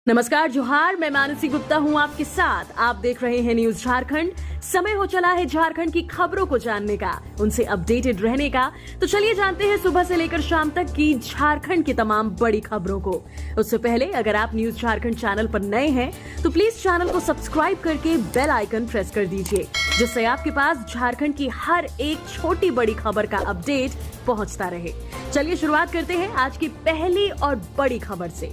नमस्कार, जोहार। मैं मानसी गुप्ता हूं आपके साथ। आप देख रहे हैं न्यूज झारखंड। समय हो चला है झारखंड की खबरों को जानने का, उनसे अपडेटेड रहने का। तो चलिए जानते हैं सुबह से लेकर शाम तक की झारखंड की तमाम बड़ी खबरों को। उससे पहले अगर आप न्यूज झारखंड चैनल पर नए हैं तो प्लीज चैनल को सब्सक्राइब करके बेल आइकन प्रेस कर दीजिए, जिससे आपके पास झारखंड की हर एक छोटी बड़ी खबर का अपडेट पहुंचता रहे। चलिए शुरुआत करते हैं आज की पहली और बड़ी खबर से।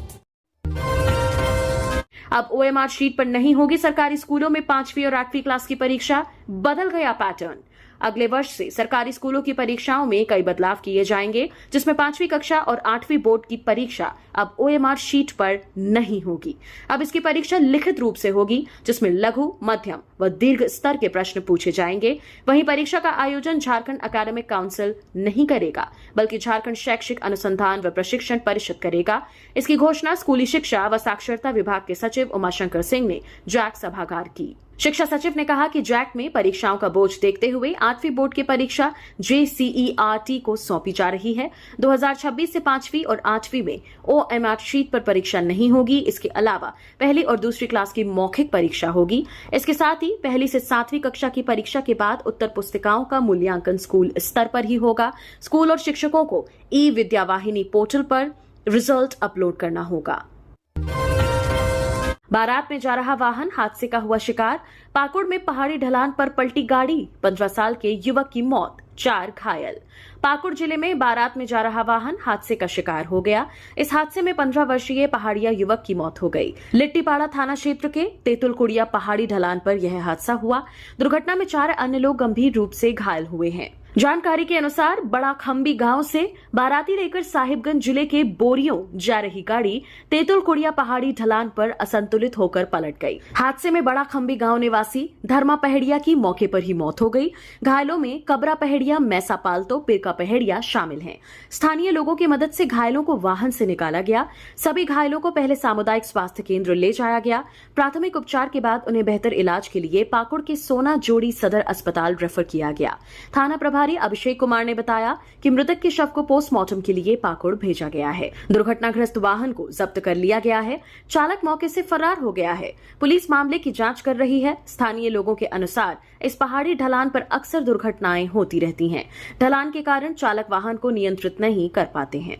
अब OMR शीट पर नहीं होगी सरकारी स्कूलों में 5वीं और 8वीं क्लास की परीक्षा, बदल गया पैटर्न। अगले वर्ष से सरकारी स्कूलों की परीक्षाओं में कई बदलाव किए जाएंगे, जिसमें 5वीं कक्षा और 8वीं बोर्ड की परीक्षा अब OMR शीट पर नहीं होगी। अब इसकी परीक्षा लिखित रूप से होगी, जिसमें लघु, मध्यम व दीर्घ स्तर के प्रश्न पूछे जाएंगे। वहीं परीक्षा का आयोजन झारखंड एकेडमिक काउंसिल नहीं करेगा, बल्कि झारखंड शैक्षिक अनुसंधान व प्रशिक्षण परिषद करेगा। इसकी घोषणा स्कूली शिक्षा व साक्षरता विभाग के सचिव उमाशंकर सिंह ने जैक सभागार की। शिक्षा सचिव ने कहा कि जैक में परीक्षाओं का बोझ देखते हुए 8वीं बोर्ड की परीक्षा JCERT को सौंपी जा रही है। 2026 से 5वीं और 8वीं में OMR शीट पर परीक्षा नहीं होगी। इसके अलावा पहली और दूसरी क्लास की मौखिक परीक्षा होगी। इसके साथ ही पहली से 7वीं कक्षा की परीक्षा के बाद उत्तर पुस्तिकाओं का मूल्यांकन स्कूल स्तर पर ही होगा। स्कूल और शिक्षकों को विद्यावाहिनी पोर्टल पर रिजल्ट अपलोड करना होगा। बारात में जा रहा वाहन हादसे का हुआ शिकार। पाकुड़ में पहाड़ी ढलान पर पलटी गाड़ी, 15 साल के युवक की मौत, 4 घायल। पाकुड़ जिले में बारात में जा रहा वाहन हादसे का शिकार हो गया। इस हादसे में 15 वर्षीय पहाड़िया युवक की मौत हो गई। लिट्टीपाड़ा थाना क्षेत्र के तेतुलकुड़िया पहाड़ी ढलान पर यह हादसा हुआ। दुर्घटना में 4 अन्य लोग गंभीर रूप से घायल हुए हैं। जानकारी के अनुसार बड़ा खंबी गांव से बाराती लेकर साहिबगंज जिले के बोरियों जा रही गाड़ी तेतुलकुड़िया पहाड़ी ढलान पर असंतुलित होकर पलट गई। हादसे में बड़ा खंबी गांव निवासी धर्मा पहेड़िया की मौके पर ही मौत हो गई। घायलों में कबरा पहेड़िया, मैसा पालतो, पिरका पहेड़िया शामिल हैं। स्थानीय लोगों की मदद से घायलों को वाहन से निकाला गया। सभी घायलों को पहले सामुदायिक स्वास्थ्य केंद्र ले जाया गया। प्राथमिक उपचार के बाद उन्हें बेहतर इलाज के लिए पाकुड़ के सोना जोड़ी सदर अस्पताल रेफर किया गया। थाना प्रभारी अभिषेक कुमार ने बताया कि मृतक के शव को पोस्टमार्टम के लिए पाकुड़ भेजा गया है। दुर्घटनाग्रस्त वाहन को जब्त कर लिया गया है। चालक मौके से फरार हो गया है। पुलिस मामले की जांच कर रही है। स्थानीय लोगों के अनुसार इस पहाड़ी ढलान पर अक्सर दुर्घटनाएं होती रहती हैं। ढलान के कारण चालक वाहन को नियंत्रित नहीं कर पाते हैं।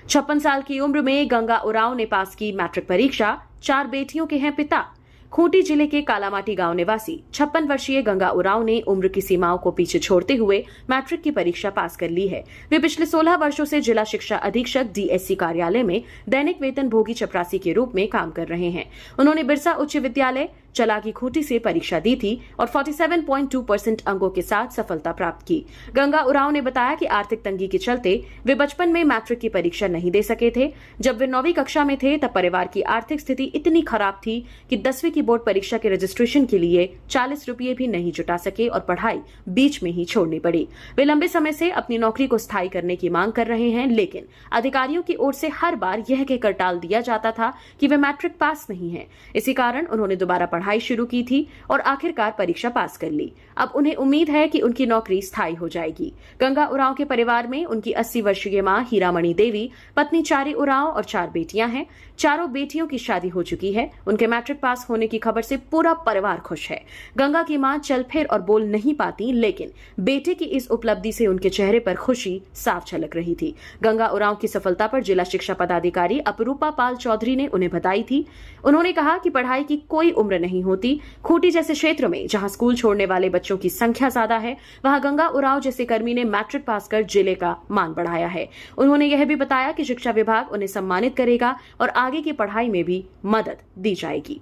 56 साल की उम्र में गंगा उरांव ने पास की मैट्रिक परीक्षा। 4 बेटियों के हैं पिता। खूंटी जिले के कालामाटी गांव निवासी 56 वर्षीय गंगा उरांव ने उम्र की सीमाओं को पीछे छोड़ते हुए मैट्रिक की परीक्षा पास कर ली है। वे पिछले 16 वर्षों से जिला शिक्षा अधीक्षक DSC कार्यालय में दैनिक वेतन भोगी चपरासी के रूप में काम कर रहे हैं। उन्होंने बिरसा उच्च विद्यालय चलाकी खूंटी से परीक्षा दी थी और 47.2% अंकों के साथ सफलता प्राप्त की। गंगा उरांव ने बताया कि आर्थिक तंगी के चलते वे बचपन में मैट्रिक की परीक्षा नहीं दे सके थे। जब वे 9वीं कक्षा में थे तब परिवार की आर्थिक स्थिति इतनी खराब थी कि 10वीं की बोर्ड परीक्षा के रजिस्ट्रेशन के लिए 40 रुपये भी नहीं जुटा सके और पढ़ाई बीच में ही छोड़नी पड़ी। वे लंबे समय से अपनी नौकरी को स्थायी करने की मांग कर रहे हैं, लेकिन अधिकारियों की ओर से हर बार यह कहकर टाल दिया जाता था कि वे मैट्रिक पास नहीं है। इसी कारण उन्होंने दोबारा पढ़ाई शुरू की थी और आखिरकार परीक्षा पास कर ली। अब उन्हें उम्मीद है कि उनकी नौकरी स्थायी हो जाएगी। गंगा उरांव के परिवार में उनकी 80 वर्षीय मां हीरामणि देवी, पत्नी चारी उरांव और 4 बेटियां हैं। चारों बेटियों की शादी हो चुकी है। उनके मैट्रिक पास होने की खबर से पूरा परिवार खुश है। गंगा की मां चल फिर और बोल नहीं पाती, लेकिन बेटे की इस उपलब्धि से उनके चेहरे पर खुशी साफ झलक रही थी। गंगा उरांव की सफलता पर जिला शिक्षा पदाधिकारी अपरूपा पाल चौधरी ने उन्हें बधाई थी। उन्होंने कहा कि पढ़ाई की कोई उम्र नहीं होती। खूंटी जैसे क्षेत्र में जहां स्कूल छोड़ने वाले बच्चों की संख्या ज्यादा है, वहां गंगा उरांव जैसे कर्मी ने मैट्रिक पास कर जिले का मान बढ़ाया है। उन्होंने यह भी बताया कि शिक्षा विभाग उन्हें सम्मानित करेगा और आगे की पढ़ाई में भी मदद दी जाएगी।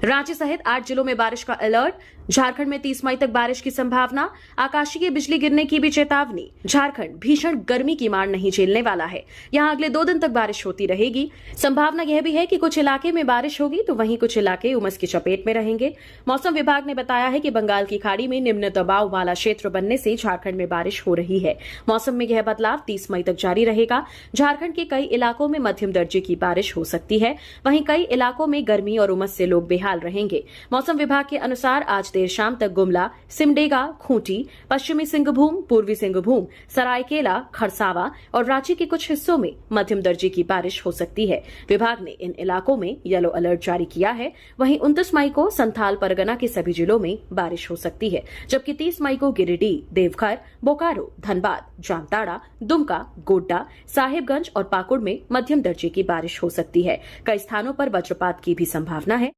रांची सहित 8 जिलों में बारिश का अलर्ट। झारखंड में 30 मई तक बारिश की संभावना। आकाशीय बिजली गिरने की भी चेतावनी। झारखंड भीषण गर्मी की मार नहीं झेलने वाला है। यहां अगले 2 दिन तक बारिश होती रहेगी। संभावना यह भी है कि कुछ इलाके में बारिश होगी तो वहीं कुछ इलाके उमस की चपेट में रहेंगे। मौसम विभाग ने बताया है कि बंगाल की खाड़ी में निम्न दबाव वाला क्षेत्र बनने से झारखंड में बारिश हो रही है। मौसम में यह बदलाव 30 मई तक जारी रहेगा। झारखंड के कई इलाकों में मध्यम दर्जे की बारिश हो सकती है। वहीं कई इलाकों में गर्मी और उमस से लोग बेहाल बेहाल रहेंगे। मौसम विभाग के अनुसार आज देर शाम तक गुमला, सिमडेगा, खूंटी, पश्चिमी सिंहभूम, पूर्वी सिंहभूम, सरायकेला, खरसावा और रांची के कुछ हिस्सों में मध्यम दर्जे की बारिश हो सकती है। विभाग ने इन इलाकों में येलो अलर्ट जारी किया है। वहीं 29 मई को संथाल परगना के सभी जिलों में बारिश हो सकती है, जबकि 30 मई को गिरिडीह, देवघर, बोकारो, धनबाद, जामताड़ा, दुमका, गोड्डा, साहिबगंज और पाकुड़ में मध्यम दर्जे की बारिश हो सकती है। कई स्थानों पर वज्रपात की भी संभावना है।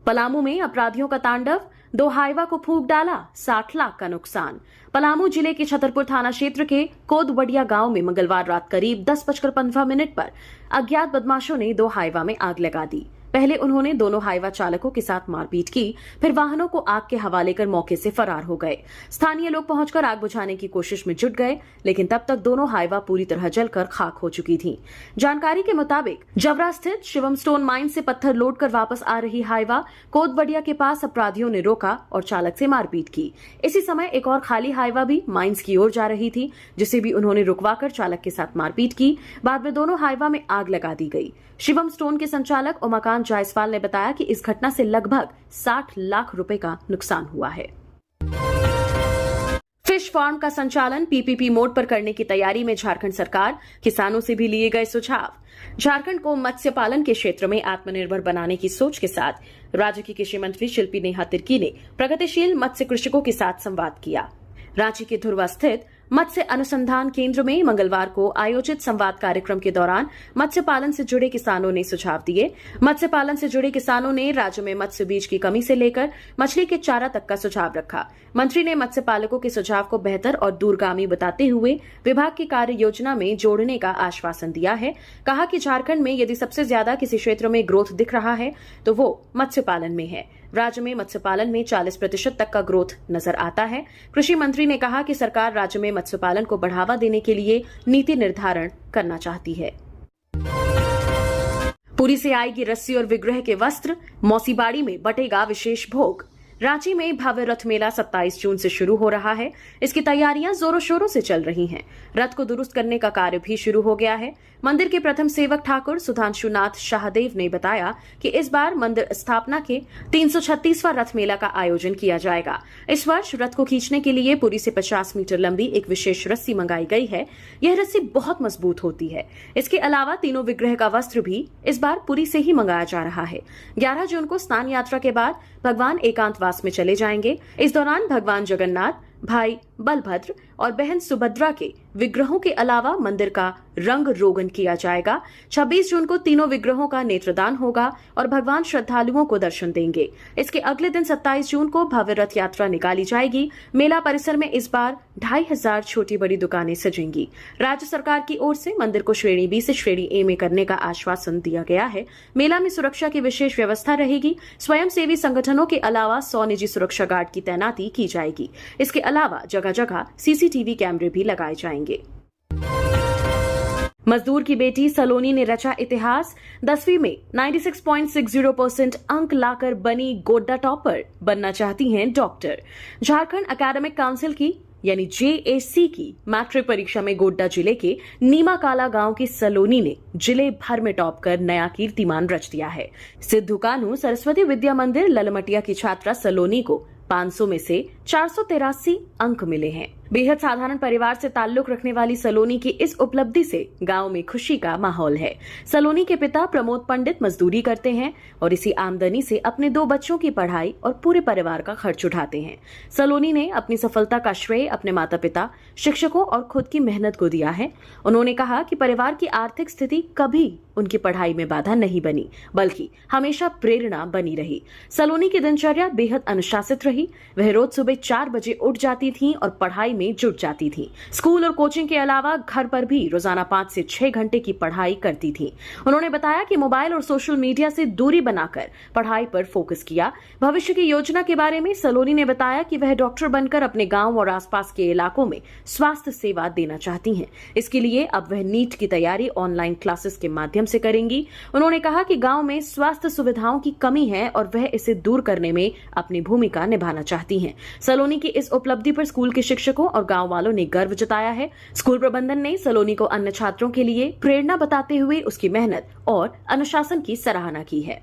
पलामू में अपराधियों का तांडव, 2 हाईवा को फूंक डाला, 60 लाख का नुकसान। पलामू जिले के छतरपुर थाना क्षेत्र के कोदवड़िया गांव में मंगलवार रात करीब 10:15 पर अज्ञात बदमाशों ने 2 हाईवा में आग लगा दी। पहले उन्होंने दोनों हाईवा चालकों के साथ मारपीट की, फिर वाहनों को आग के हवाले कर मौके से फरार हो गए। स्थानीय लोग पहुंचकर आग बुझाने की कोशिश में जुट गए, लेकिन तब तक दोनों हाईवा पूरी तरह जलकर खाक हो चुकी थीं। जानकारी के मुताबिक जवरा स्थित शिवम स्टोन माइन से पत्थर लोड कर वापस आ रही हाईवा कोदवड़िया के पास अपराधियों ने रोका और चालक से मारपीट की। इसी समय एक और खाली हाईवा भी माइंस की ओर जा रही थी, जिसे भी उन्होंने रुकवाकर चालक के साथ मारपीट की। बाद में दोनों हाईवा में आग लगा दी गई। शिवम स्टोन के संचालक उमाकांत जायसवाल ने बताया कि इस घटना से लगभग 60 लाख रुपए का नुकसान हुआ है। फिश फार्म का संचालन पीपीपी मोड पर करने की तैयारी में झारखंड सरकार, किसानों से भी लिए गए सुझाव। झारखंड को मत्स्य पालन के क्षेत्र में आत्मनिर्भर बनाने की सोच के साथ राज्य की कृषि मंत्री शिल्पी नेहा तिर्की ने प्रगतिशील मत्स्य कृषकों के साथ संवाद किया। रांची के धुर्वा स्थित मत्स्य अनुसंधान केंद्र में मंगलवार को आयोजित संवाद कार्यक्रम के दौरान मत्स्य पालन से जुड़े किसानों ने सुझाव दिए। मत्स्य पालन से जुड़े किसानों ने राज्य में मत्स्य बीज की कमी से लेकर मछली के चारा तक का सुझाव रखा। मंत्री ने मत्स्य पालकों के सुझाव को बेहतर और दूरगामी बताते हुए विभाग की कार्य योजना में जोड़ने का आश्वासन दिया है। कहा कि झारखंड में यदि सबसे ज्यादा किसी क्षेत्र में ग्रोथ दिख रहा है तो वो मत्स्य पालन में है। राज्य में मत्स्य पालन में 40% तक का ग्रोथ नजर आता है। कृषि मंत्री ने कहा कि सरकार राज्य में मत्स्य पालन को बढ़ावा देने के लिए नीति निर्धारण करना चाहती है। पुरी से आएगी रस्सी और विग्रह के वस्त्र, मौसीबाड़ी में बटेगा विशेष भोग। रांची में भव्य रथ मेला 27 जून से शुरू हो रहा है। इसकी तैयारियां जोरों शोरों से चल रही हैं। रथ को दुरुस्त करने का कार्य भी शुरू हो गया है। मंदिर के प्रथम सेवक ठाकुर सुधांशुनाथ शाहदेव ने बताया कि इस बार मंदिर स्थापना के 336वां रथ मेला का आयोजन किया जाएगा। इस वर्ष रथ को खींचने के लिए पुरी से 50 मीटर लंबी एक विशेष रस्सी मंगाई गई है। यह रस्सी बहुत मजबूत होती है। इसके अलावा तीनों विग्रह का वस्त्र भी इस बार पुरी से ही मंगाया जा रहा है। 11 जून को स्नान यात्रा के बाद भगवान एकांतवास में चले जाएंगे। इस दौरान भगवान जगन्नाथ, भाई बलभद्र और बहन सुभद्रा के विग्रहों के अलावा मंदिर का रंग रोगन किया जाएगा। 26 जून को तीनों विग्रहों का नेत्रदान होगा और भगवान श्रद्धालुओं को दर्शन देंगे। इसके अगले दिन 27 जून को भव्य रथ यात्रा निकाली जाएगी। मेला परिसर में इस बार 2500 छोटी बड़ी दुकानें सजेंगी। राज्य सरकार की ओर से मंदिर को श्रेणी बी से श्रेणी ए में करने का आश्वासन दिया गया है। मेला में सुरक्षा की विशेष व्यवस्था रहेगी। स्वयंसेवी संगठनों के अलावा 100 निजी सुरक्षा गार्ड की तैनाती की जाएगी। इसके अलावा जगह जगह सीसीटीवी कैमरे भी लगाए जाएंगे। मजदूर की बेटी सलोनी ने रचा इतिहास। 10वीं में 96.60% अंक लाकर बनी गोड्डा टॉपर। बनना चाहती हैं डॉक्टर। झारखंड एकेडमिक काउंसिल की यानी JAC की मैट्रिक परीक्षा में गोड्डा जिले के नीमाकाला गांव की सलोनी ने जिले भर में टॉप कर नया कीर्तिमान रच दिया है। सिद्धू कान्हू सरस्वती विद्या मंदिर ललमटिया की छात्रा सलोनी को 500 में से 483 अंक मिले हैं। बेहद साधारण परिवार से ताल्लुक रखने वाली सलोनी की इस उपलब्धि से गांव में खुशी का माहौल है। सलोनी के पिता प्रमोद पंडित मजदूरी करते हैं और इसी आमदनी से अपने 2 बच्चों की पढ़ाई और पूरे परिवार का खर्च उठाते हैं। सलोनी ने अपनी सफलता का श्रेय अपने माता पिता, शिक्षकों और खुद की मेहनत को दिया है। उन्होंने कहा कि परिवार की आर्थिक स्थिति कभी उनकी पढ़ाई में बाधा नहीं बनी, बल्कि हमेशा प्रेरणा बनी रही। सलोनी की दिनचर्या बेहद अनुशासित रही। वह रोज सुबह 4 बजे उठ जाती थीं और पढ़ाई में जुट जाती थीं। स्कूल और कोचिंग के अलावा घर पर भी रोजाना 5 से 6 घंटे की पढ़ाई करती थीं। उन्होंने बताया कि मोबाइल और सोशल मीडिया से दूरी बनाकर पढ़ाई पर फोकस किया। भविष्य की योजना के बारे में सलोनी ने बताया कि वह डॉक्टर बनकर अपने गांव और आसपास के इलाकों में स्वास्थ्य सेवा देना चाहती हैं। इसके लिए अब वह नीट की तैयारी ऑनलाइन क्लासेस के माध्यम से करेंगी। उन्होंने कहा कि गांव में स्वास्थ्य सुविधाओं की कमी है और वह इसे दूर करने में अपनी भूमिका निभाना चाहती हैं। सलोनी की इस उपलब्धि पर स्कूल के शिक्षकों और गांव वालों ने गर्व जताया है। स्कूल प्रबंधन ने सलोनी को अन्य छात्रों के लिए प्रेरणा बताते हुए उसकी मेहनत और अनुशासन की सराहना की है।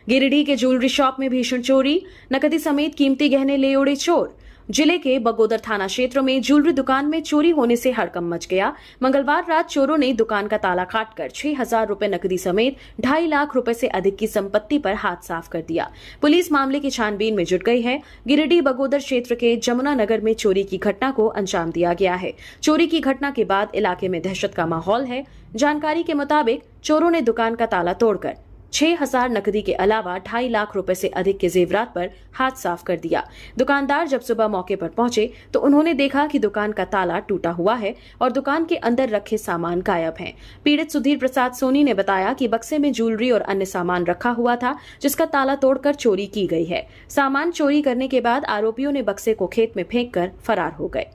गिरिडीह के ज्वेलरी शॉप में भीषण चोरी, नकदी समेत कीमती गहने ले उड़े चोर। जिले के बगोदर थाना क्षेत्र में ज्वेलरी दुकान में चोरी होने से हड़कंप मच गया। मंगलवार रात चोरों ने दुकान का ताला काटकर 6,000 रुपए नकदी समेत 2.5 लाख रुपए से अधिक की संपत्ति पर हाथ साफ कर दिया। पुलिस मामले की छानबीन में जुट गई है। गिरिडीह बगोदर क्षेत्र के जमुना नगर में चोरी की घटना को अंजाम दिया गया है। चोरी की घटना के बाद इलाके में दहशत का माहौल है। जानकारी के मुताबिक चोरों ने दुकान का ताला तोड़कर 6,000 नकदी के अलावा 2.5 लाख रुपए से अधिक के जेवरात पर हाथ साफ कर दिया। दुकानदार जब सुबह मौके पर पहुंचे तो उन्होंने देखा कि दुकान का ताला टूटा हुआ है और दुकान के अंदर रखे सामान गायब हैं। पीड़ित सुधीर प्रसाद सोनी ने बताया कि बक्से में ज्वेलरी और अन्य सामान रखा हुआ था, जिसका ताला तोड़कर चोरी की गई है। सामान चोरी करने के बाद आरोपियों ने बक्से को खेत में फेंककर फरार हो गए।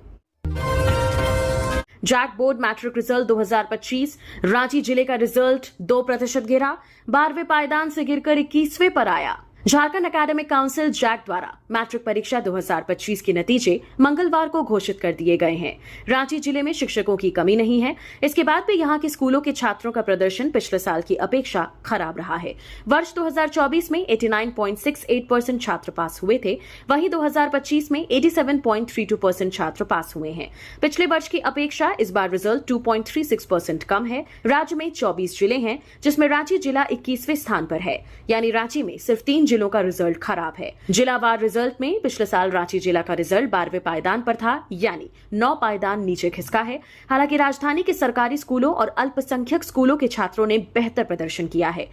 JAC board matric result 2025, Ranchi जिले का रिजल्ट 2% गिरा। 12वें पायदान से गिरकर 21वें पर आया। झारखंड एकेडमिक काउंसिल जैक द्वारा मैट्रिक परीक्षा 2025 के नतीजे मंगलवार को घोषित कर दिए गए हैं। रांची जिले में शिक्षकों की कमी नहीं है। इसके बाद भी यहां के स्कूलों के छात्रों का प्रदर्शन पिछले साल की अपेक्षा खराब रहा है। वर्ष 2024 में 89.68% छात्र पास हुए थे, वहीं 2025 में 87.32% छात्र पास हुए हैं। पिछले वर्ष की अपेक्षा इस बार रिजल्ट 2.36% कम है। राज्य में 24 जिले हैं, जिसमें रांची जिला 21वें स्थान पर है, यानी रांची में सिर्फ 3 जिलों का रिजल्ट खराब है। जिलावार रिजल्ट में पिछले साल रांची जिला का रिजल्ट 12वें पायदान पर था, यानी 9 पायदान नीचे खिसका है। हालांकि राजधानी के सरकारी स्कूलों और अल्पसंख्यक स्कूलों के छात्रों ने बेहतर प्रदर्शन किया है।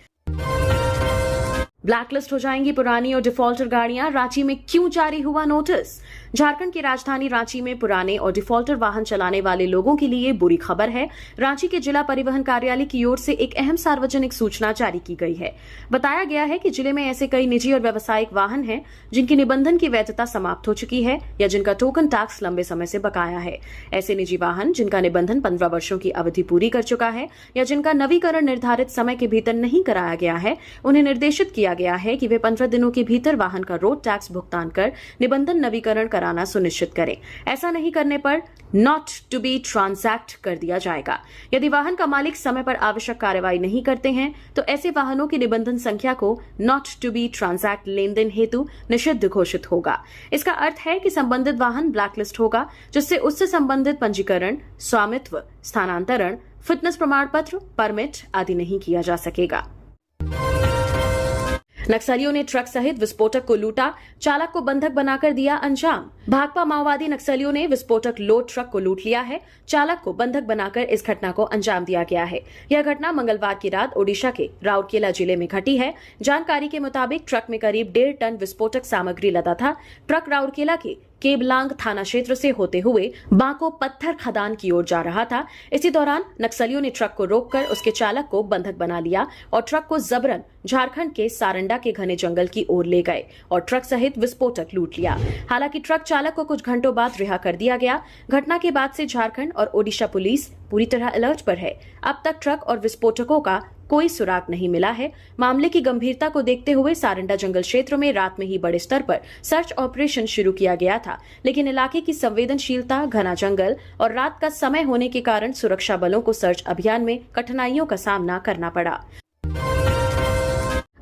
ब्लैकलिस्ट हो जाएंगी पुरानी और डिफॉल्टर गाड़ियां, रांची में क्यों जारी हुआ नोटिस। झारखंड की राजधानी रांची में पुराने और डिफॉल्टर वाहन चलाने वाले लोगों के लिए बुरी खबर है। रांची के जिला परिवहन कार्यालय की ओर से एक अहम सार्वजनिक सूचना जारी की गई है। बताया गया है कि जिले में ऐसे कई निजी और व्यावसायिक वाहन हैं जिनकी निबंधन की वैधता समाप्त हो चुकी है या जिनका टोकन टैक्स लंबे समय से बकाया है। ऐसे निजी वाहन जिनका निबंधन 15 वर्षों की अवधि पूरी कर चुका है या जिनका नवीकरण निर्धारित समय के भीतर नहीं कराया गया है, उन्हें निर्देशित किया गया है कि वे 15 दिनों के भीतर वाहन का रोड टैक्स भुगतान कर निबंधन नवीकरण कराना सुनिश्चित करें। ऐसा नहीं करने पर नॉट टू बी ट्रांजैक्ट कर दिया जाएगा। यदि वाहन का मालिक समय पर आवश्यक कार्रवाई नहीं करते हैं तो ऐसे वाहनों की निबंधन संख्या को नॉट टू बी ट्रांजैक्ट लेन देन हेतु निषिद्ध घोषित होगा। इसका अर्थ है कि संबंधित वाहन ब्लैकलिस्ट होगा, जिससे उससे संबंधित पंजीकरण, स्वामित्व, स्थानांतरण, फिटनेस प्रमाण पत्र, परमिट आदि नहीं किया जा सकेगा। नक्सलियों ने ट्रक सहित विस्फोटक को लूटा, चालक को बंधक बनाकर दिया अंजाम। भाकपा माओवादी नक्सलियों ने विस्फोटक लोड ट्रक को लूट लिया है। चालक को बंधक बनाकर इस घटना को अंजाम दिया गया है। यह घटना मंगलवार की रात ओडिशा के राउरकेला जिले में घटी है। जानकारी के मुताबिक ट्रक में करीब 1.5 टन विस्फोटक सामग्री लदा था। ट्रक राउरकेला के केबलांग थाना क्षेत्र से होते हुए बांको पत्थर खदान की ओर जा रहा था। इसी दौरान नक्सलियों ने ट्रक को रोककर उसके चालक को बंधक बना लिया और ट्रक को जबरन झारखंड के सारंडा के घने जंगल की ओर ले गए और ट्रक सहित विस्फोटक लूट लिया। हालांकि ट्रक चालक को कुछ घंटों बाद रिहा कर दिया गया। घटना के बाद से झारखंड और ओडिशा पुलिस पूरी तरह अलर्ट पर है। अब तक ट्रक और विस्फोटकों का कोई सुराग नहीं मिला है। मामले की गंभीरता को देखते हुए सारंडा जंगल क्षेत्र में रात में ही बड़े स्तर पर सर्च ऑपरेशन शुरू किया गया था, लेकिन इलाके की संवेदनशीलता, घना जंगल और रात का समय होने के कारण सुरक्षा बलों को सर्च अभियान में कठिनाइयों का सामना करना पड़ा।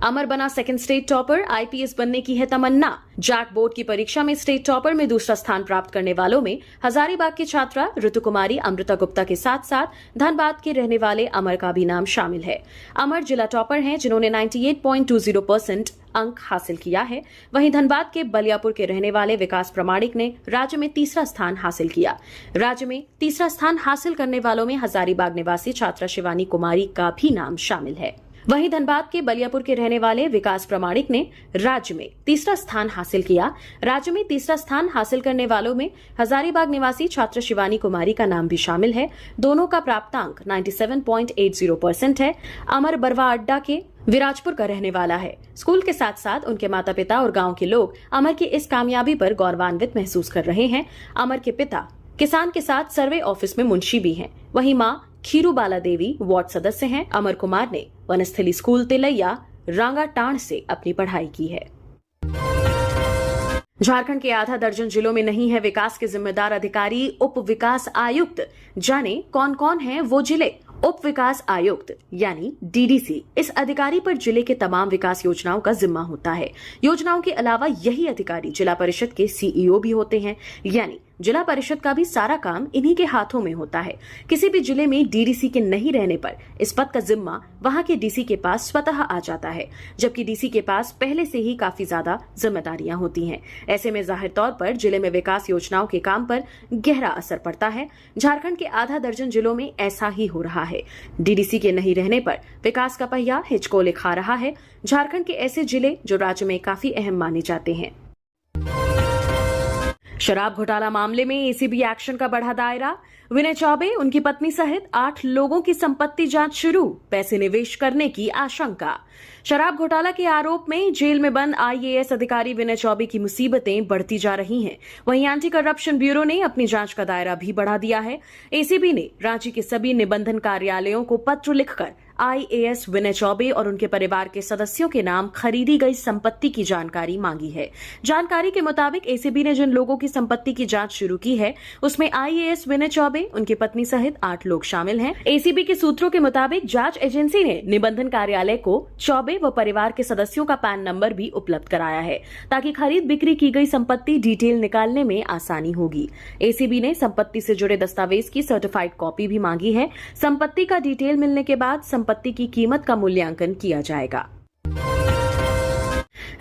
अमर बना सेकंड स्टेट टॉपर, आईपीएस बनने की है तमन्ना। जैक बोर्ड की परीक्षा में स्टेट टॉपर में दूसरा स्थान प्राप्त करने वालों में हजारीबाग की छात्रा ऋतु कुमारी अमृता गुप्ता के साथ साथ धनबाद के रहने वाले अमर का भी नाम शामिल है। अमर जिला टॉपर हैं जिन्होंने 98.20% अंक हासिल किया है। वहीं धनबाद के बलियापुर के रहने वाले विकास प्रमाणिक ने राज्य में तीसरा स्थान हासिल किया। राज्य में तीसरा स्थान हासिल करने वालों में हजारीबाग निवासी छात्रा शिवानी कुमारी का भी नाम शामिल है। वहीं धनबाद के बलियापुर के रहने वाले विकास प्रमाणिक ने राज्य में तीसरा स्थान हासिल किया। राज्य में तीसरा स्थान हासिल करने वालों में हजारीबाग निवासी छात्र शिवानी कुमारी का नाम भी शामिल है। दोनों का प्राप्तांक 97.80% है। अमर बरवा अड्डा के विराजपुर का रहने वाला है। स्कूल के साथ साथ उनके माता पिता और गांव के लोग अमर की इस कामयाबी पर गौरवान्वित महसूस कर रहे हैं। अमर के पिता किसान के साथ सर्वे ऑफिस में मुंशी भी हैं। वहीं मां खीरू बाला देवी वार्ड सदस्य हैं। अमर कुमार ने वनस्थली स्कूल तिलैया रांगाटाण से अपनी पढ़ाई की है। झारखंड के आधा दर्जन जिलों में नहीं है विकास के जिम्मेदार अधिकारी, उप विकास आयुक्त। जाने कौन कौन हैं वो जिले। उप विकास आयुक्त यानी डीडीसी इस अधिकारी पर जिले के तमाम विकास योजनाओं का जिम्मा होता है। योजनाओं के अलावा यही अधिकारी जिला परिषद के सीईओ भी होते हैं, यानी जिला परिषद का भी सारा काम इन्हीं के हाथों में होता है। किसी भी जिले में डीडीसी के नहीं रहने पर इस पद का जिम्मा वहां के डीसी के पास स्वतः आ जाता है, जबकि डीसी के पास पहले से ही काफी ज्यादा जिम्मेदारियां होती हैं। ऐसे में जाहिर तौर पर जिले में विकास योजनाओं के काम पर गहरा असर पड़ता है। झारखंड के आधा दर्जन जिलों में ऐसा ही हो रहा है। डीडीसी के नहीं रहने पर विकास का पहिया हिचकोले खा रहा है। झारखंड के ऐसे जिले जो राज्य में काफी अहम माने जाते हैं। शराब घोटाला मामले में एसीबी एक्शन का बढ़ा दायरा। विनय चौबे, उनकी पत्नी सहित 8 लोगों की संपत्ति जांच शुरू, पैसे निवेश करने की आशंका। शराब घोटाला के आरोप में जेल में बंद आईएएस अधिकारी विनय चौबे की मुसीबतें बढ़ती जा रही हैं। वहीं एंटी करप्शन ब्यूरो ने अपनी जांच का दायरा भी बढ़ा दिया है। एसीबी ने रांची के सभी निबंधन कार्यालयों को पत्र लिखकर आईएएस विनय चौबे और उनके परिवार के सदस्यों के नाम खरीदी गई संपत्ति की जानकारी मांगी है। जानकारी के मुताबिक एसीबी ने जिन लोगों की संपत्ति की जांच शुरू की है उसमें आईएएस विनय चौबे, उनकी पत्नी सहित 8 लोग शामिल हैं। एसीबी के सूत्रों के मुताबिक जांच एजेंसी ने निबंधन कार्यालय को चौबे व परिवार के सदस्यों का पैन नंबर भी उपलब्ध कराया है, ताकि खरीद बिक्री की गई संपत्ति डिटेल निकालने में आसानी होगी। एसीबी ने संपत्ति से जुड़े दस्तावेज की सर्टिफाइड कॉपी भी मांगी है। संपत्ति का डिटेल मिलने के बाद संपत्ति की कीमत का मूल्यांकन किया जाएगा।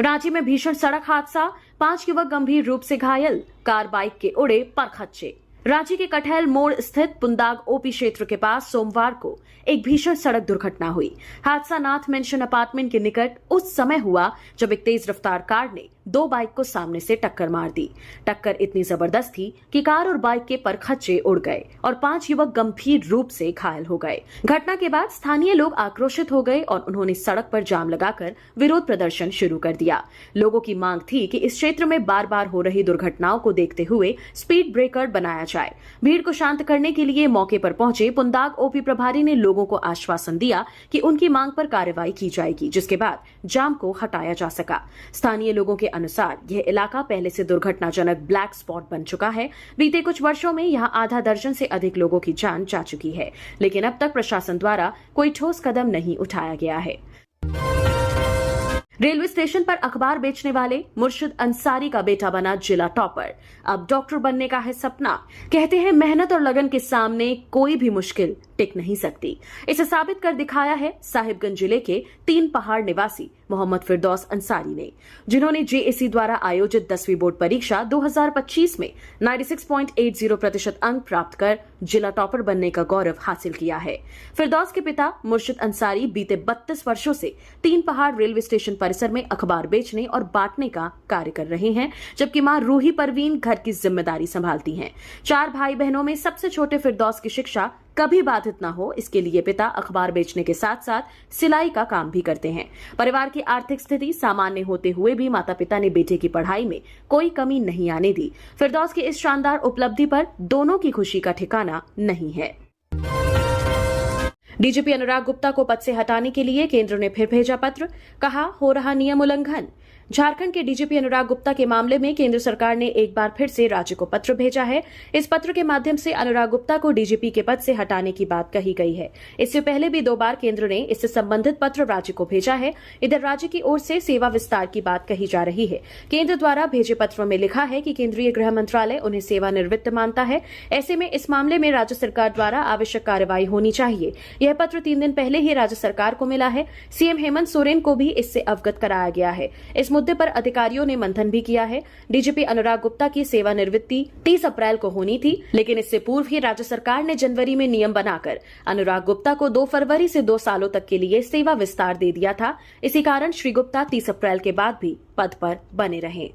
रांची में भीषण सड़क हादसा, 5 युवक गंभीर रूप से घायल, कार बाइक के उड़े परखच्चे। रांची के कटहल मोड़ स्थित पुंदाग ओपी क्षेत्र के पास सोमवार को एक भीषण सड़क दुर्घटना हुई। हादसा नाथ मेंशन अपार्टमेंट के निकट उस समय हुआ जब एक तेज रफ्तार कार ने 2 बाइक को सामने से टक्कर मार दी। टक्कर इतनी जबरदस्त थी कि कार और बाइक के परखच्चे उड़ गए और 5 युवक गंभीर रूप से घायल हो गए। घटना के बाद स्थानीय लोग आक्रोशित हो गए और उन्होंने सड़क पर जाम लगाकर विरोध प्रदर्शन शुरू कर दिया। लोगों की मांग थी कि इस क्षेत्र में बार बार हो रही दुर्घटनाओं को देखते हुए स्पीड ब्रेकर बनाया जाए। भीड़ को शांत करने के लिए मौके पर पहुंचे पुंदाग ओपी प्रभारी ने लोगों को आश्वासन दिया कि उनकी मांग पर कार्रवाई की जाएगी, जिसके बाद जाम को हटाया जा सका। स्थानीय लोगों के अनुसार यह इलाका पहले से दुर्घटनाजनक ब्लैक स्पॉट बन चुका है। बीते कुछ वर्षों में यहां आधा दर्जन से अधिक लोगों की जान जा चुकी है, लेकिन अब तक प्रशासन द्वारा कोई ठोस कदम नहीं उठाया गया है। रेलवे स्टेशन पर अखबार बेचने वाले मुर्शिद अंसारी का बेटा बना जिला टॉपर। अब डॉक्टर बनने का है सपना। कहते हैं मेहनत और लगन के सामने कोई भी मुश्किल टिक नहीं सकती। इसे साबित कर दिखाया है साहिबगंज जिले के 3 पहाड़ निवासी मोहम्मद फिरदौस अंसारी ने, जिन्होंने जेएसी द्वारा आयोजित 10वीं बोर्ड परीक्षा 2025 में 96.80% अंक प्राप्त कर जिला टॉपर बनने का गौरव हासिल किया है। फिरदौस के पिता मुर्शिद अंसारी बीते 32 वर्षों से 3 पहाड़ रेलवे स्टेशन परिसर में अखबार बेचने और बांटने का कार्य कर रहे हैं, जबकि मां रूही परवीन घर की जिम्मेदारी संभालती हैं। 4 भाई बहनों में सबसे छोटे फिरदौस की शिक्षा कभी बाधित न हो, इसके लिए पिता अखबार बेचने के साथ साथ सिलाई का काम भी करते हैं। परिवार की आर्थिक स्थिति सामान्य होते हुए भी माता पिता ने बेटे की पढ़ाई में कोई कमी नहीं आने दी। फिरदौस की इस शानदार उपलब्धि पर दोनों की खुशी का ठिकाना नहीं है। डीजीपी अनुराग गुप्ता को पद से हटाने के लिए केंद्र ने फिर भेजा पत्र, कहा हो रहा नियम उल्लंघन। झारखंड के डीजीपी अनुराग गुप्ता के मामले में केंद्र सरकार ने एक बार फिर से राज्य को पत्र भेजा है। इस पत्र के माध्यम से अनुराग गुप्ता को डीजीपी के पद से हटाने की बात कही गई है। इससे पहले भी 2 बार केंद्र ने इससे संबंधित पत्र राज्य को भेजा है। इधर राज्य की ओर से सेवा विस्तार की बात कही जा रही है। केंद्र द्वारा भेजे पत्र में लिखा है कि केंद्रीय गृह मंत्रालय उन्हें सेवानिवृत्त मानता है। ऐसे में इस मामले में राज्य सरकार द्वारा आवश्यक कार्रवाई होनी चाहिए। यह पत्र 3 दिन पहले ही राज्य सरकार को मिला है। सीएम हेमंत सोरेन को भी इससे अवगत कराया गया है। इस मुद्दे पर अधिकारियों ने मंथन भी किया है। डीजीपी अनुराग गुप्ता की सेवानिवृत्ति 30 अप्रैल को होनी थी, लेकिन इससे पूर्व ही राज्य सरकार ने जनवरी में नियम बनाकर अनुराग गुप्ता को 2 फरवरी से 2 सालों तक के लिए सेवा विस्तार दे दिया था। इसी कारण श्री गुप्ता 30 अप्रैल के बाद भी पद पर बने रहे।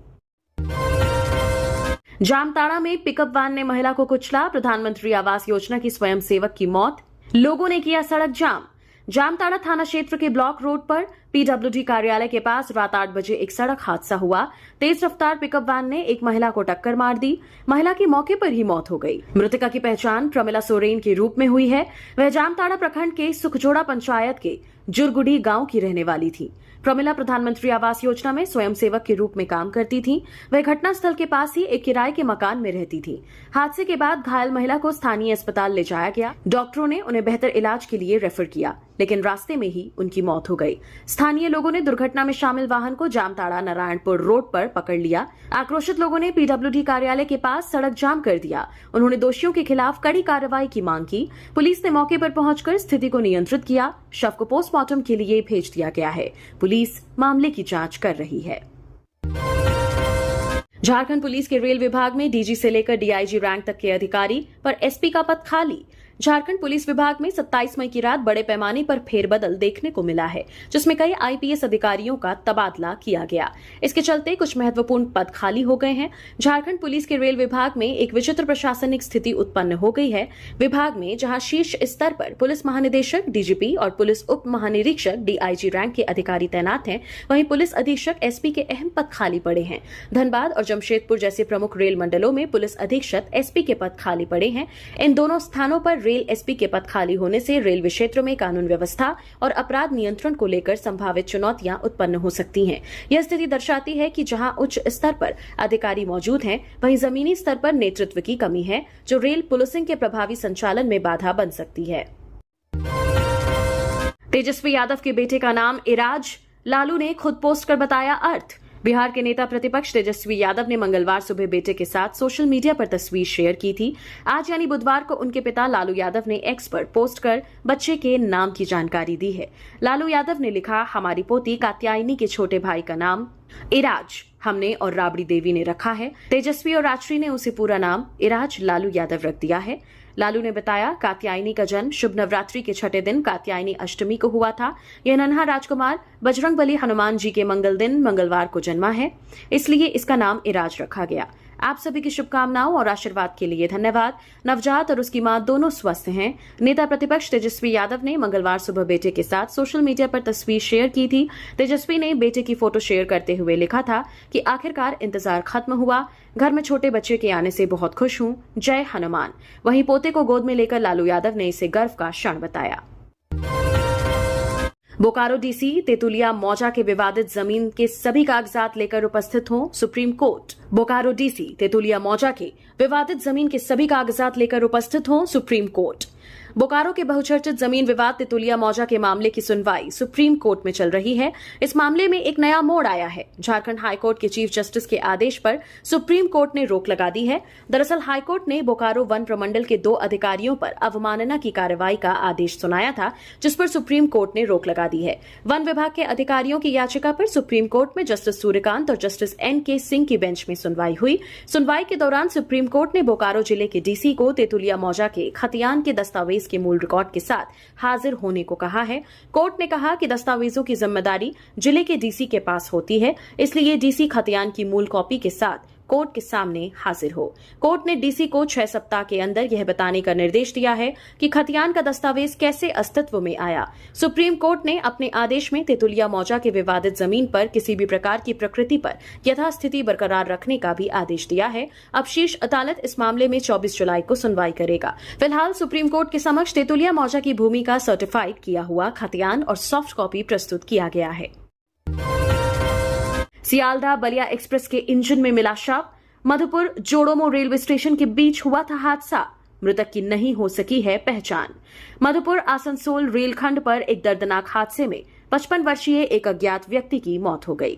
जामताड़ा में पिकअप वैन ने महिला को कुचला, प्रधानमंत्री आवास योजना की स्वयंसेवक की मौत, लोगों ने किया सड़क जाम। जामताड़ा थाना क्षेत्र के ब्लॉक रोड पर पीडब्ल्यूडी कार्यालय के पास रात 8 बजे एक सड़क हादसा हुआ। तेज रफ्तार पिकअप वैन ने एक महिला को टक्कर मार दी। महिला की मौके पर ही मौत हो गई। मृतका की पहचान प्रमिला सोरेन के रूप में हुई है। वह जामताड़ा प्रखंड के सुखजोड़ा पंचायत के जुरगुडी गांव की रहने वाली थी। प्रमिला प्रधानमंत्री आवास योजना में स्वयंसेवक के रूप में काम करती थी। वह घटनास्थल के पास ही एक किराए के मकान में रहती थी। हादसे के बाद घायल महिला को स्थानीय अस्पताल ले जाया गया। डॉक्टरों ने उन्हें बेहतर इलाज के लिए रेफर किया, लेकिन रास्ते में ही उनकी मौत हो गई। स्थानीय लोगों ने दुर्घटना में शामिल वाहन को जामताड़ा नारायणपुर रोड पर पकड़ लिया। आक्रोशित लोगों ने पीडब्ल्यूडी कार्यालय के पास सड़क जाम कर दिया। उन्होंने दोषियों के खिलाफ कड़ी कार्रवाई की मांग की। पुलिस ने मौके पर पहुंचकर स्थिति को नियंत्रित किया। शव को पोस्टमार्टम के लिए भेज दिया गया है। पुलिस मामले की जांच कर रही है। झारखंड पुलिस के रेल विभाग में डीजी से लेकर डीआईजी रैंक तक के अधिकारी पर एसपी का पद खाली। झारखंड पुलिस विभाग में 27 मई की रात बड़े पैमाने पर फेरबदल देखने को मिला है, जिसमें कई आईपीएस अधिकारियों का तबादला किया गया। इसके चलते कुछ महत्वपूर्ण पद खाली हो गए हैं। झारखंड पुलिस के रेल विभाग में एक विचित्र प्रशासनिक स्थिति उत्पन्न हो गई है। विभाग में जहां शीर्ष स्तर पर पुलिस महानिदेशक, डीजीपी और पुलिस उप महानिरीक्षक, डीआईजी रैंक के अधिकारी तैनात हैं, वहीं पुलिस अधीक्षक, एसपी के अहम पद खाली पड़े हैं। धनबाद और जमशेदपुर जैसे प्रमुख रेल मंडलों में पुलिस अधीक्षक, एसपी के पद खाली पड़े हैं। इन दोनों स्थानों पर रेल एसपी के पद खाली होने से रेलवे क्षेत्र में कानून व्यवस्था और अपराध नियंत्रण को लेकर संभावित चुनौतियां उत्पन्न हो सकती हैं। यह स्थिति दर्शाती है कि जहां उच्च स्तर पर अधिकारी मौजूद हैं, वहीं जमीनी स्तर पर नेतृत्व की कमी है, जो रेल पुलिसिंग के प्रभावी संचालन में बाधा बन सकती है। तेजस्वी यादव के बेटे का नाम इराज, लालू ने खुद पोस्ट कर बताया अर्थ। बिहार के नेता प्रतिपक्ष तेजस्वी यादव ने मंगलवार सुबह बेटे के साथ सोशल मीडिया पर तस्वीर शेयर की थी। आज यानी बुधवार को उनके पिता लालू यादव ने एक्स पर पोस्ट कर बच्चे के नाम की जानकारी दी है। लालू यादव ने लिखा, हमारी पोती कात्यायनी के छोटे भाई का नाम इराज हमने और राबड़ी देवी ने रखा है। तेजस्वी और राजश्री ने उसे पूरा नाम इराज लालू यादव रख दिया है। लालू ने बताया, कात्यायनी का जन्म शुभ नवरात्रि के छठे दिन कात्यायनी अष्टमी को हुआ था। यह नन्हा राजकुमार बजरंगबली हनुमान जी के मंगल दिन मंगलवार को जन्मा है, इसलिए इसका नाम इराज रखा गया। आप सभी की शुभकामनाओं और आशीर्वाद के लिए धन्यवाद। नवजात और उसकी मां दोनों स्वस्थ हैं। नेता प्रतिपक्ष तेजस्वी यादव ने मंगलवार सुबह बेटे के साथ सोशल मीडिया पर तस्वीर शेयर की थी। तेजस्वी ने बेटे की फोटो शेयर करते हुए लिखा था कि आखिरकार इंतजार खत्म हुआ। घर में छोटे बच्चे के आने से बहुत खुश हूं। जय हनुमान। वहीं पोते को गोद में लेकर लालू यादव ने इसे गर्व का क्षण बताया। बोकारो डीसी तेतुलिया मौजा के विवादित जमीन के सभी कागजात लेकर उपस्थित हों supreme court. Bokaro DC Tetulia मौजा के विवादित जमीन के सभी कागजात लेकर उपस्थित हों सुप्रीम कोर्ट। बोकारो के बहुचर्चित जमीन विवाद तेतुलिया मौजा के मामले की सुनवाई सुप्रीम कोर्ट में चल रही है। इस मामले में एक नया मोड़ आया है। झारखंड हाईकोर्ट के चीफ जस्टिस के आदेश पर सुप्रीम कोर्ट ने रोक लगा दी है। दरअसल हाईकोर्ट ने बोकारो वन प्रमंडल के 2 अधिकारियों पर अवमानना की कार्रवाई का आदेश सुनाया था, जिस पर सुप्रीम कोर्ट ने रोक लगा दी है। वन विभाग के अधिकारियों की याचिका पर सुप्रीम कोर्ट में जस्टिस सूर्यकांत और जस्टिस NK सिंह की बेंच में सुनवाई हुई। सुनवाई के दौरान सुप्रीम कोर्ट ने बोकारो जिले के डीसी को तेतुलिया मौजा के खतियान के दस्तावेज के मूल रिकॉर्ड के साथ हाजिर होने को कहा है। कोर्ट ने कहा कि दस्तावेजों की जिम्मेदारी जिले के डीसी के पास होती है, इसलिए डीसी खतियान की मूल कॉपी के साथ कोर्ट के सामने हाजिर हो। कोर्ट ने डीसी को 6 सप्ताह के अंदर यह बताने का निर्देश दिया है कि खतियान का दस्तावेज कैसे अस्तित्व में आया। सुप्रीम कोर्ट ने अपने आदेश में तेतुलिया मौजा के विवादित जमीन पर किसी भी प्रकार की प्रकृति पर यथास्थिति बरकरार रखने का भी आदेश दिया है। अब शीर्ष अदालत इस मामले में 24 जुलाई को सुनवाई करेगा। फिलहाल सुप्रीम कोर्ट के समक्ष तेतुलिया मौजा की भूमि का सर्टिफाइड किया हुआ खतियान और सॉफ्ट कॉपी प्रस्तुत किया गया है। सियालदह बलिया एक्सप्रेस के इंजन में मिला शव। मधुपुर जोड़ोमो रेलवे स्टेशन के बीच हुआ था हादसा। मृतक की नहीं हो सकी है पहचान। मधुपुर आसनसोल रेलखंड पर एक दर्दनाक हादसे में 55 वर्षीय एक अज्ञात व्यक्ति की मौत हो गई।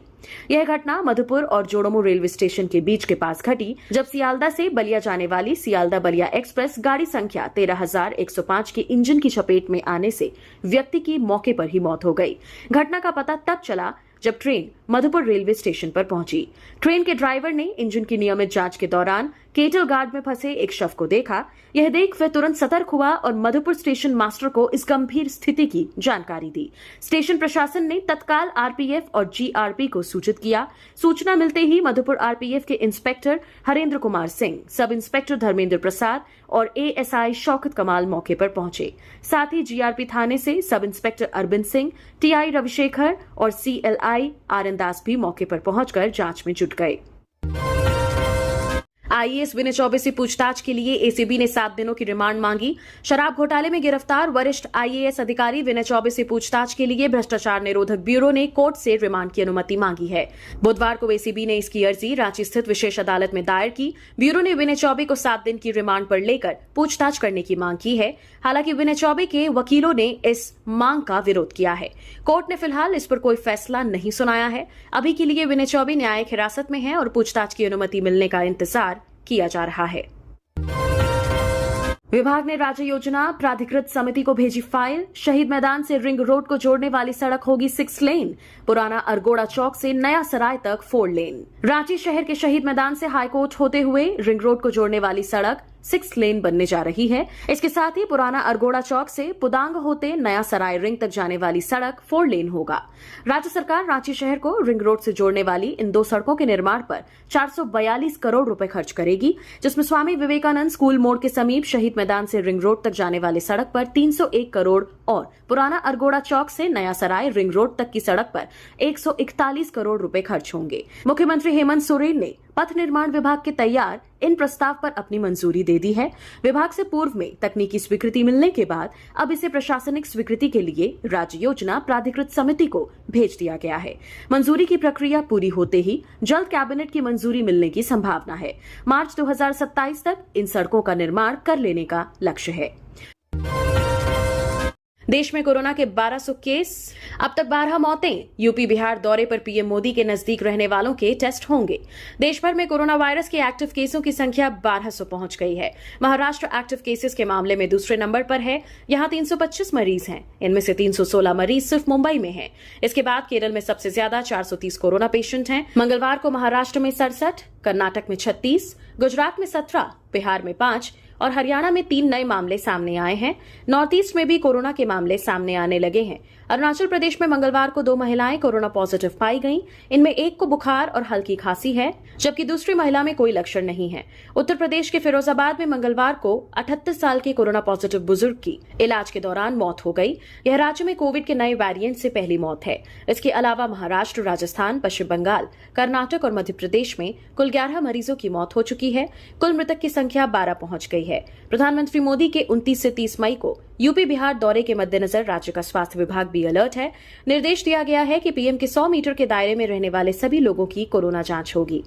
यह घटना मधुपुर और जोड़ोमो रेलवे स्टेशन के बीच के पास घटी, जब सियालदह से बलिया जाने वाली सियालदह बलिया एक्सप्रेस गाड़ी संख्या 13,105 के इंजन की चपेट में आने से व्यक्ति की मौके पर ही मौत हो गई। घटना का पता तब चला जब ट्रेन मधुपुर रेलवे स्टेशन पर पहुंची। ट्रेन के ड्राइवर ने इंजन की नियमित जांच के दौरान केटल गार्ड में फंसे एक शव को देखा। यह देख वह तुरंत सतर्क हुआ और मधुपुर स्टेशन मास्टर को इस गंभीर स्थिति की जानकारी दी। स्टेशन प्रशासन ने तत्काल आरपीएफ और जीआरपी को सूचित किया। सूचना मिलते ही मधुपुर आरपीएफ के inspector Harendra Kumar Singh, sub inspector Dharmendra प्रसाद और एएसआई शौकत कमाल मौके पर पहुंचे। साथ ही जीआरपी थाने से sub inspector Arvind Singh, TI Ravishekhar और सीएलआई आरएन दास भी मौके पर पहुंचकर जांच में जुट गए। आईएएस विनय चौबे से पूछताछ के लिए एसीबी ने 7 दिनों की रिमांड मांगी। शराब घोटाले में गिरफ्तार वरिष्ठ आईएएस अधिकारी विनय चौबे से पूछताछ के लिए भ्रष्टाचार निरोधक ब्यूरो ने कोर्ट से रिमांड की अनुमति मांगी है। बुधवार को एसीबी ने इसकी अर्जी रांची स्थित विशेष अदालत में दायर की। ब्यूरो ने विनय चौबे को 7 दिन की रिमांड पर लेकर पूछताछ करने की मांग की है। हालांकि विनय चौबे के वकीलों ने इस मांग का विरोध किया है। कोर्ट ने फिलहाल इस पर कोई फैसला नहीं सुनाया है। अभी के लिए विनय चौबे न्यायिक हिरासत में है और पूछताछ की अनुमति मिलने का इंतजार किया जा रहा है। विभाग ने राज्य योजना प्राधिकृत समिति को भेजी फाइल। शहीद मैदान से रिंग रोड को जोड़ने वाली सड़क होगी 6 लेन। पुराना अरगोड़ा चौक से नया सराय तक 4 लेन। रांची शहर के शहीद मैदान से हाईकोर्ट होते हुए रिंग रोड को जोड़ने वाली सड़क 6 लेन बनने जा रही है। इसके साथ ही पुराना अरगोड़ा चौक से पुदांग होते नया सराय रिंग तक जाने वाली सड़क 4 लेन होगा। राज्य सरकार रांची शहर को रिंग रोड से जोड़ने वाली इन 2 सड़कों के निर्माण पर 442 करोड़ रुपए खर्च करेगी, जिसमें स्वामी विवेकानंद स्कूल मोड़ के समीप शहीद मैदान से रिंग रोड तक जाने वाली सड़क पर 301 करोड़ और पुराना अरगोड़ा चौक से नया सराय रिंग रोड तक की सड़क पर 141 करोड़ रुपए खर्च होंगे। मुख्यमंत्री हेमंत सोरेन ने पथ निर्माण विभाग के तैयार इन प्रस्ताव पर अपनी मंजूरी दे दी है। विभाग से पूर्व में तकनीकी स्वीकृति मिलने के बाद अब इसे प्रशासनिक स्वीकृति के लिए राज्य योजना प्राधिकृत समिति को भेज दिया गया है। मंजूरी की प्रक्रिया पूरी होते ही जल्द कैबिनेट की मंजूरी मिलने की संभावना है। मार्च 2027 तक इन सड़कों का निर्माण कर लेने का लक्ष्य है। देश में कोरोना के 1200 केस। अब तक 12 मौतें। यूपी बिहार दौरे पर पीएम मोदी के नजदीक रहने वालों के टेस्ट होंगे। देश भर में कोरोना वायरस के एक्टिव केसों की संख्या 1200 पहुंच गई है। महाराष्ट्र एक्टिव केसेस के मामले में दूसरे नंबर पर है। यहां 325 मरीज हैं। इनमें से 316 मरीज सिर्फ मुंबई में हैं। इसके बाद केरल में सबसे ज्यादा 430 कोरोना पेशेंट हैं। मंगलवार को महाराष्ट्र में 67, कर्नाटक में 36, गुजरात में 17, बिहार में 5 और हरियाणा में 3 नए मामले सामने आए हैं। नॉर्थ ईस्ट में भी कोरोना के मामले सामने आने लगे हैं। अरुणाचल प्रदेश में मंगलवार को 2 महिलाएं कोरोना पॉजिटिव पाई गईं। इनमें एक को बुखार और हल्की खांसी है, जबकि दूसरी महिला में कोई लक्षण नहीं है। उत्तर प्रदेश के फिरोजाबाद में मंगलवार को 38 साल के कोरोना पॉजिटिव बुजुर्ग की इलाज के दौरान मौत हो गई। यह राज्य में कोविड के नए वेरिएंट से पहली मौत है। इसके अलावा महाराष्ट्र, राजस्थान, पश्चिम बंगाल, कर्नाटक और मध्य प्रदेश में कुल 11 मरीजों की मौत हो चुकी है। कुल मृतक की संख्या 12 पहुंच गई है। प्रधानमंत्री मोदी के 29 से 30 मई को यूपी बिहार दौरे के मद्देनजर राज्य का स्वास्थ्य विभाग भी अलर्ट है। निर्देश दिया गया है कि पीएम के 100 मीटर के दायरे में रहने वाले सभी लोगों की कोरोना जांच होगी।